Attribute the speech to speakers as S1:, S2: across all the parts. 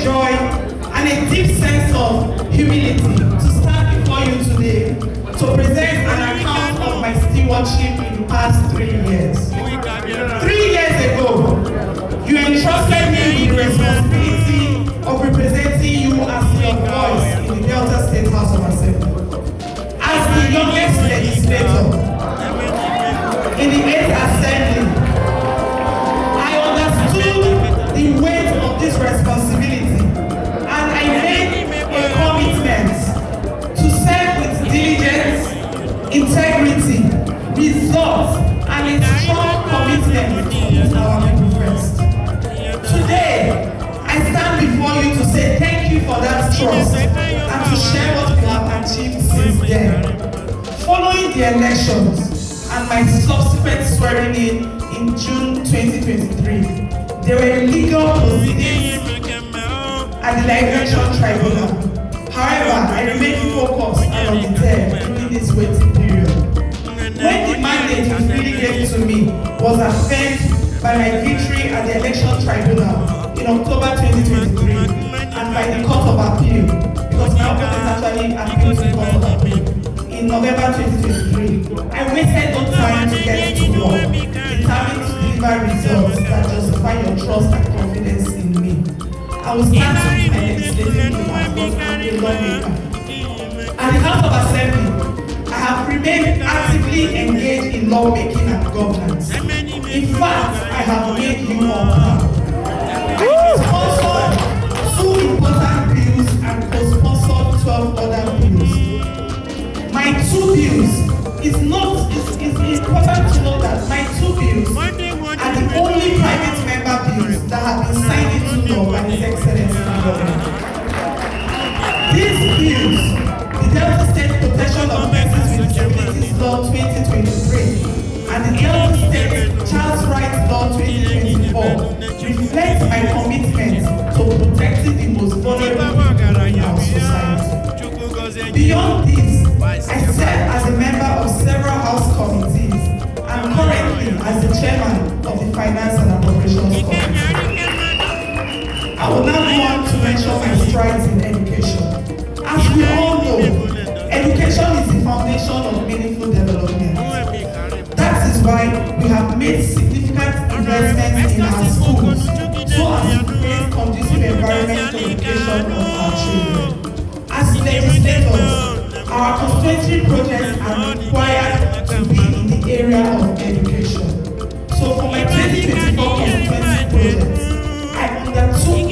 S1: great joy and a deep sense of humility to stand before you today to present an account of my stewardship in the past 3 years. 3 years ago, you entrusted me with the responsibility of representing you as your voice in the Delta State House of Assembly. As the youngest legislator in the 8th Assembly, I understood the weight of this responsibility and I made a commitment to serve with diligence, integrity, results, and a strong commitment to put our people first. Today, I stand before you to say thank you for that trust and to share what we have achieved since then. Following the elections and my subsequent swearing in June 2023, there were legal proceedings at the Liberation Tribunal. However, I remain focused and undeterred during this waiting period. When the mandate you freely gave to me was affirmed by my victory at the Election Tribunal in October 2023 and by the Court of Appeal, because my opponent actually appealed to the Court of Appeal in November 2023, I wasted no time to get to work, determined to deliver results that justify your trust and confidence in me. I will start with my legislative demand as a lawmaker. At the House of Assembly, I have remained actively engaged in lawmaking and governance. In fact, I have made you all proud. I sponsored 2 important bills and co-sponsored 12 other bills. My 2 bills it's important to know that my 2 bills are the only private member bills that have been signed into law by His Excellency the Governor. These bills, the Delta State Protection of Persons with Disabilities Law 2023 and the Delta State Child Rights Law 2024, reflect my commitment to protecting the most vulnerable people in our society. Beyond this, I serve as a member of several House committees and currently as the chairman of the Finance and Appropriations Committee. I will now go on to mention my strides in education. As we all know, education is the foundation of meaningful development. That is why we have made significant investments in our schools so as to create conducive environment for education of our children. As legislators, our constituency projects are required to be in the area of education. So for my 2024 constituency projects, I undertook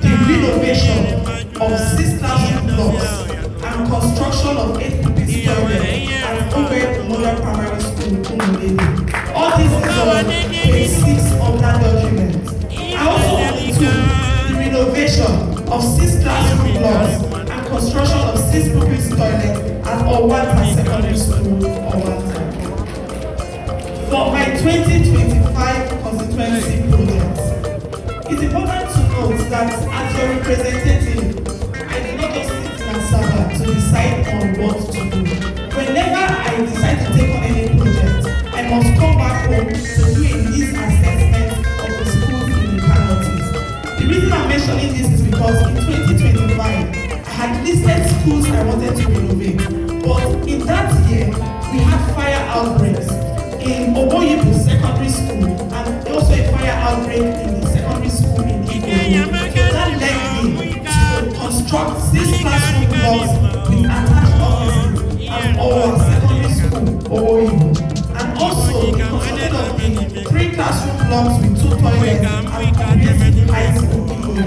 S1: the renovation of 6 classroom blocks and construction of 8 pupils toilets at Okowa Model Primary School, Umulele. All this is on page 6 of that document. I also undertook the renovation of 6 classroom blocks and construction of 6 pupils toilets at Owata Secondary School, Owata. For my 2025 constituency projects, it's important to note that as your representative, I did not just sit in Asaba to decide on what to do. Whenever I decide to take on any project, I must come back home to do a needs assessment of the schools in the counties. The reason I'm mentioning this is because in 2025, I had listed schools I wanted to renovate, but in that year, we had fire outbreaks in Oboyibo Secondary School and also a fire outbreak in the secondary school in Igbo. So that led me to construct 6 classroom blocks with attached offices at our secondary school, Oboyibo. And also the construction of the 3 classroom blocks with 2 toilets at comprehensive high school, Igbo.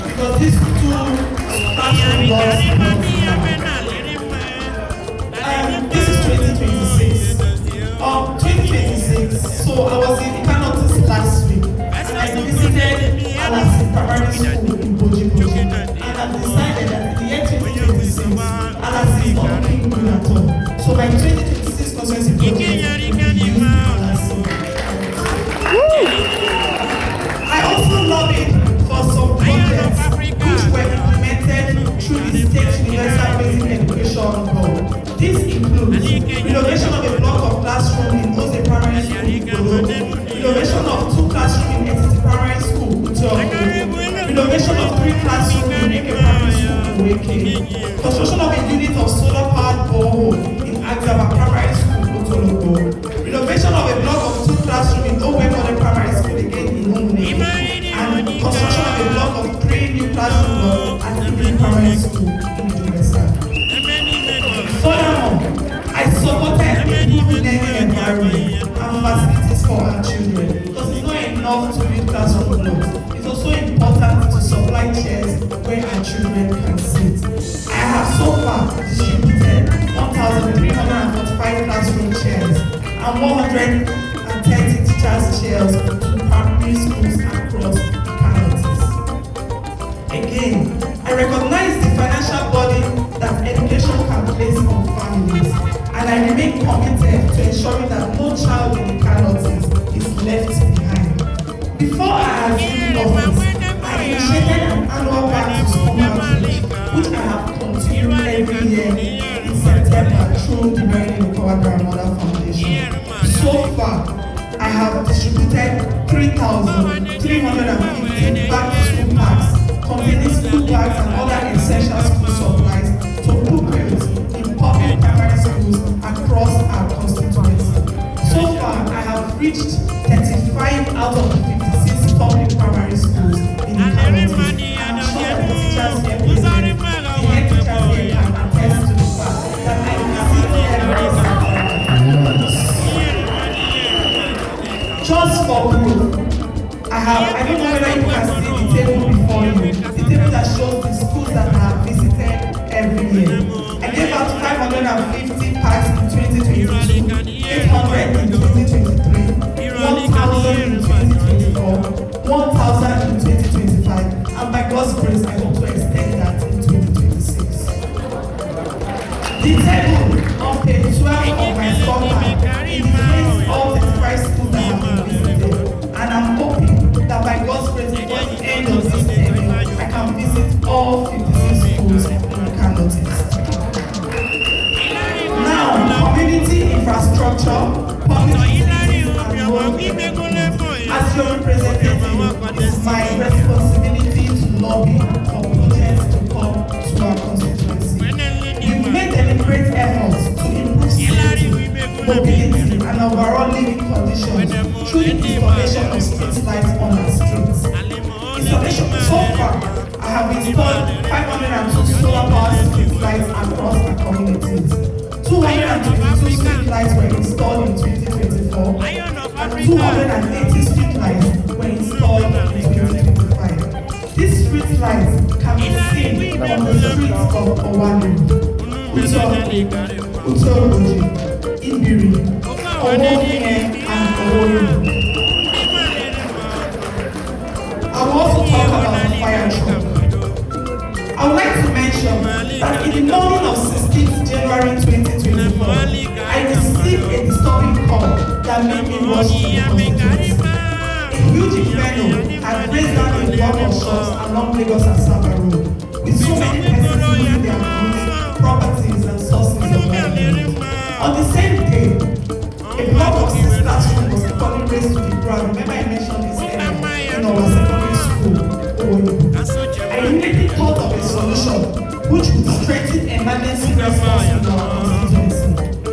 S1: Because these 2 classroom blocks are not this is 2026. 2026, so I was in Ikanotis last week and I visited Alasi Primary School in Boji, and I decided that in the year 2026, Alasi is not looking good at all. So my 2026 constituency project will be used Alasi. I also lobbied for some projects which were implemented through the State Universal Basic Education Board. This includes renovation of a block of classroom in Ose Primary School, renovation of 2 classrooms in Etiti Primary School, renovation renovation of 3 classrooms in Eke Primary School in Weke, construction of a unit of solar-powered borehole in Agzaba Primary School, Otologo, renovation of a block of 2 classrooms in Owekode Primary School again in Umune, and construction of a block of 3 new classroom blocks at Ibi Primary School in Idumesa. Furthermore, I supported a good learning environment and facilities for our children because it's not enough to build classroom blocks. It's also important to supply chairs where our children can sit. I have so far distributed 1,345 classroom chairs and 130 teachers' chairs to primary schools across the counties. Again, I recognize the financial burden that education can place on families, and I remain committed to ensuring that no child in the counties is left behind. Before I assumed office, I initiated an annual back to school outreach, which I have continued every year in September through the okowa Daramola Foundation. So far, I have distributed 3,350 back to school packs containing school bags and other essential school supplies to pupils in public primary schools across our constituency. So far, I have reached 35 out of 56 public primary schools in the county. I'm sure that the teachers here present, the head teachers here can attest to the fact that I visit every Saturday. Just for proof, I don't know whether you can see the table before you, the table that shows the schools that I have visited every year. I gave out 550 packs in 2022, 800 in 2023, 1,000 in 2024, 1,000 in 2025, and by God's grace, I hope to extend that in 2026. The table on page 12 of my scorecard indicates all 35 schools that have been visited, and I'm hoping that by God's grace, before the end of this table, I can visit all 56 schools in the counties. Now, community infrastructure, public utilities, and road development. As your representative, it's my responsibility to lobby for projects to come to our constituency. We've made deliberate efforts to improve safety, mobility, and overall living conditions through the installation of street lights on our streets. So far, I have installed 502 solar-powered street lights across our communities. 222 street lights were installed in 2024, and 280 street lights were installed in 2025. These street lights can be seen on the streets of Owani, Utoroji, Ibiri, Owokie, and Owoyo. I will also talk about the fire truck. I would like to mention that in the morning of 16th January 2024, I received a disturbing call that made me rush to the constituency. A huge inferno had raised down a block of shops along Lagos and Asaba Road, with so many persons losing their goods, properties, and sources of livelihood. On the same day, a block of 6 classrooms was equally raised to the ground. Remember I mentioned this area in our secondary school, Oyo. I immediately thought of a solution which would strengthen emergency response in our constituency.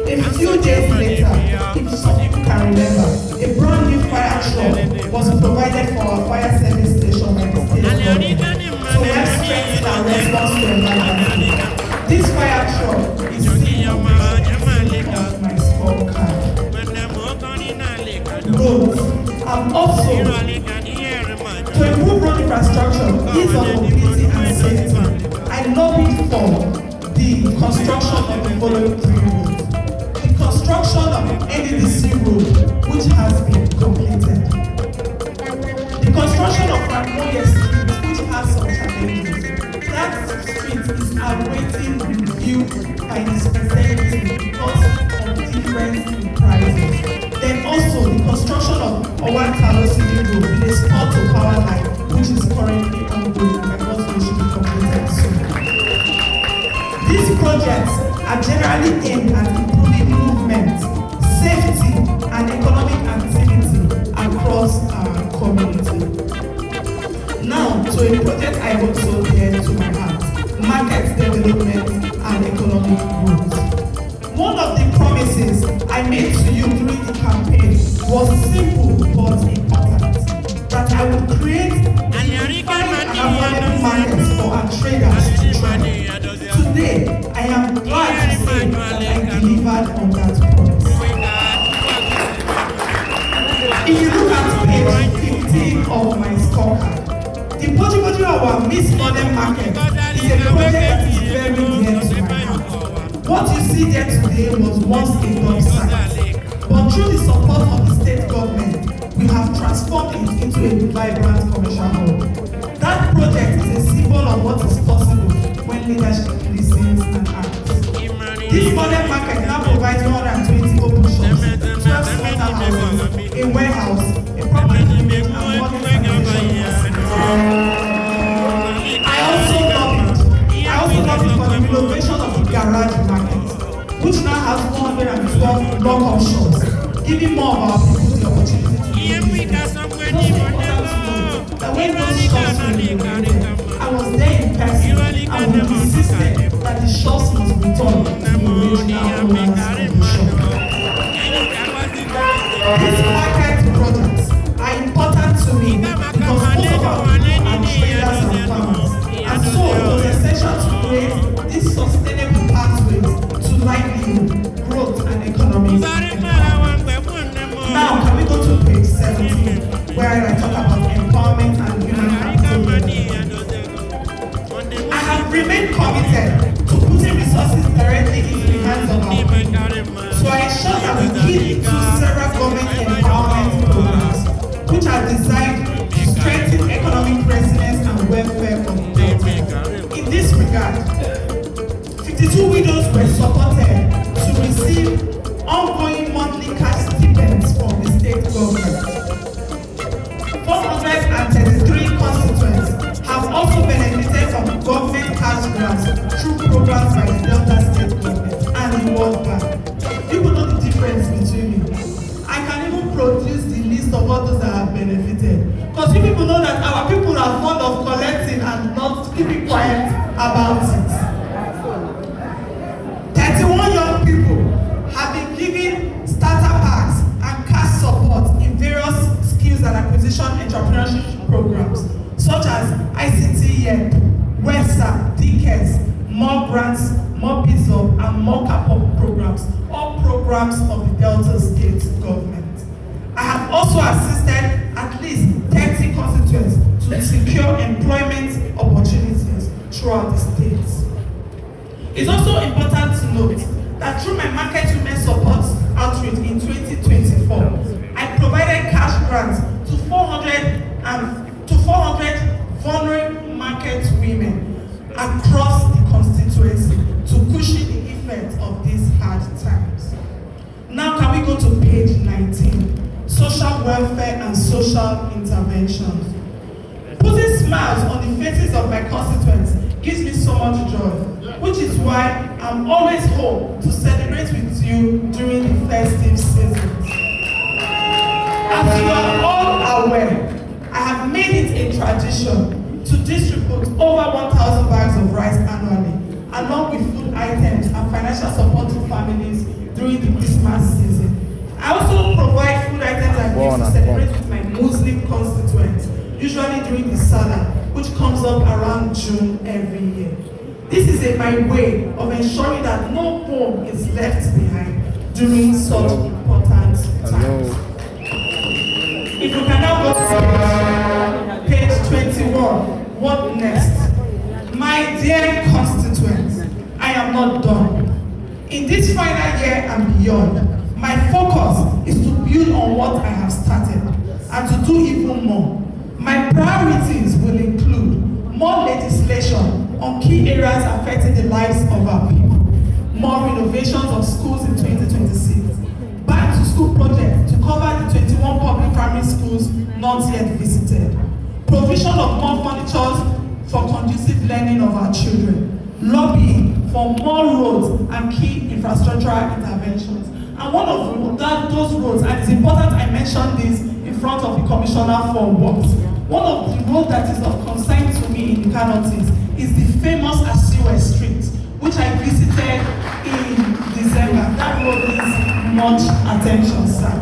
S1: A few days later, if some people can remember, a brand new fire truck was provided for our fire service station by the state government to help strengthen our response to emergency. This fire truck is seen on my scorecard. Roads. Also, to improve road infrastructure, ease of mobility and safety, I lobbied for the construction of the following 3 roads. The construction of NDDC Road, which has been completed. The construction of Daramola Street, which has some challenges. That street is awaiting review by the speciality because of difference in prices. Then also the construction of Owan Kalosidi Road with a spot to power line, which is currently ongoing and also should be completed soon. These projects are generally aimed at improving movement, safety, and economic activity across our community. Now, to a a project I hold so dear to my heart: market development and economic growth. One of the promises I made to you during the campaign was simple but important: that I would create unified and affordable markets for our traders to trade. Today, I am glad to say that I delivered on that promise. If you look at page 15 of my scorecard, the Boji of our Miss Modern Market is a project that is very dear to my heart. What you see there today was once a dump site, but through the support of the state government, we have transformed it into a vibrant commercial hall. That project is a symbol of what is possible when leadership listens and acts. This modern market now provides 120 open shops, 12 slaughterhouses, a warehouse, a property unit, and modern sanitation facilities. I also love it for the renovation of the garage market, which now has 112 lock-up shops, giving more of our people the opportunity to do business. It's also important to note that when those shops were renovated, I was there in person and we insisted that the shops must return to the original owners of the shop. These market projects are important to me because most of our people are traders and farmers, and so it was essential to create these sustainable pathways to livelihood, growth, and economic empowerment. Now, can we go to page 17, where I talk about empowerment and human capital development. I have remained committed to putting resources directly into the hands of our people. So I ensure that we key into several government empowerment programs, which are designed to strengthen economic resilience and welfare of the Delta. In this regard, 52 widows were supported to receive ongoing monthly cash stipends from the state government. 433 constituents have also benefited from government cash grants through programs by the Delta State Government and the World Bank. People know the difference between me. I can even produce the list of all those that have benefited. Because you people know that our people are fond of collecting and not keeping quiet about it. 31 young people have been given starter packs and cash support in various skills and acquisition entrepreneurship programs, such as ICT YEP, WESA, DKES, more grants, more BISOP, and more CAPOP programs, all programs of the Delta State Government. I have also assisted at least 30 constituents to secure employment opportunities throughout the states. It's also important to note that through my Market Women Support outreach in 2024, I provided cash grants to 400 vulnerable market women across the constituency to cushion the effect of these hard times. Now can we go to page 19, social welfare and social interventions. Putting smiles on the faces of my constituents gives me so much joy, which is why I'm always home to celebrate with you during the festive season. As you are all aware, I have made it a tradition to distribute over 1,000 bags of rice annually, along with food items and financial support to families during the Christmas season. I also provide food items and gifts to celebrate with my Muslim constituents, usually during the Salah, which comes up around June every year. This is my way of ensuring that no home is left behind during such important times. If you can now go to page 21, what next? My dear constituents, I am not done. In this final year and beyond, my focus is to build on what I have started and to do even more. My priorities will include more legislation on key areas affecting the lives of our people, more renovations of schools in 2026, back to school projects to cover the 21 public primary schools not yet visited, provision of more furniture for conducive learning of our children, lobbying for more roads and key infrastructural interventions. And one of those roads, and it's important I mention this in front of the Commissioner for Works, One of the roads that is of concern to me in Ika Northeast is the famous Asiwe Street, which I visited in December. That road needs much attention, sir.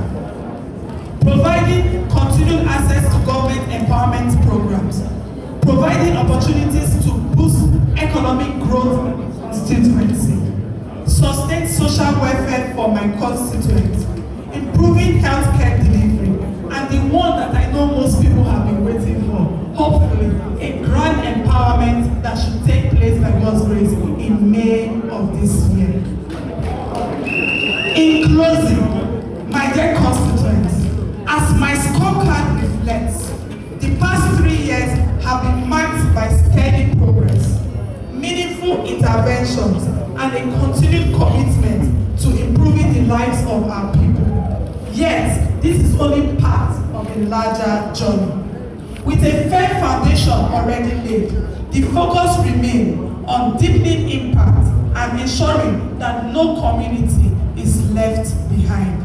S1: Providing continued access to government empowerment programs, providing opportunities to boost economic growth in the constituency, sustain social welfare for my constituents, improving healthcare delivery, and the one that I know most people have been waiting for, hopefully, a grand empowerment that should take place by God's grace in May of this year. In closing, my dear constituents, as my scorecard reflects, the past 3 years have been marked by steady progress, meaningful interventions, and a continued commitment to improving the lives of our people. Yet, this is only part of a larger journey. With a firm foundation already laid, the focus remains on deepening impact and ensuring that no community is left behind.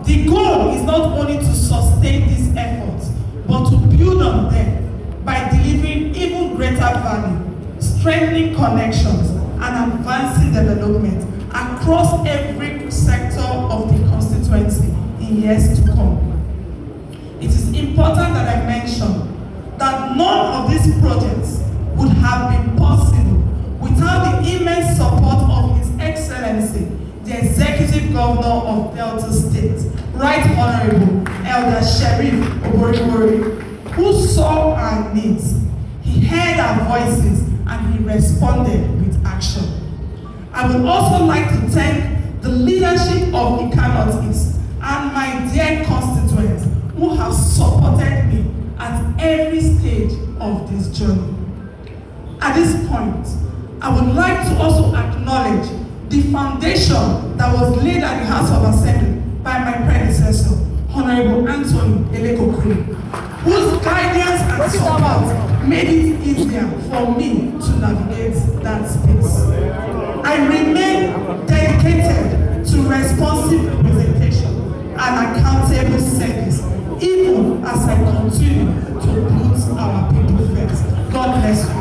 S1: The goal is not only to sustain these efforts, but to build on them by delivering even greater value, strengthening connections, and advancing development across every sector of the constituency in years to come. It is important that I mention that none of these projects would have been possible without the immense support of His Excellency, the Executive Governor of Delta State, Right Honorable Elder Sheriff Oboribori, who saw our needs. He heard our voices and he responded with action. I would also like to thank the leadership of Ika Northeast and my dear constituents who have supported me at every stage of this journey. At this point, I would like to also acknowledge the foundation that was laid at the House of Assembly by my predecessor, Honorable Anthony Elekokri, whose guidance and support made it easier for me to navigate that space. I remain dedicated to responsive representation and accountable service, even as I continue to put our people first. God bless you.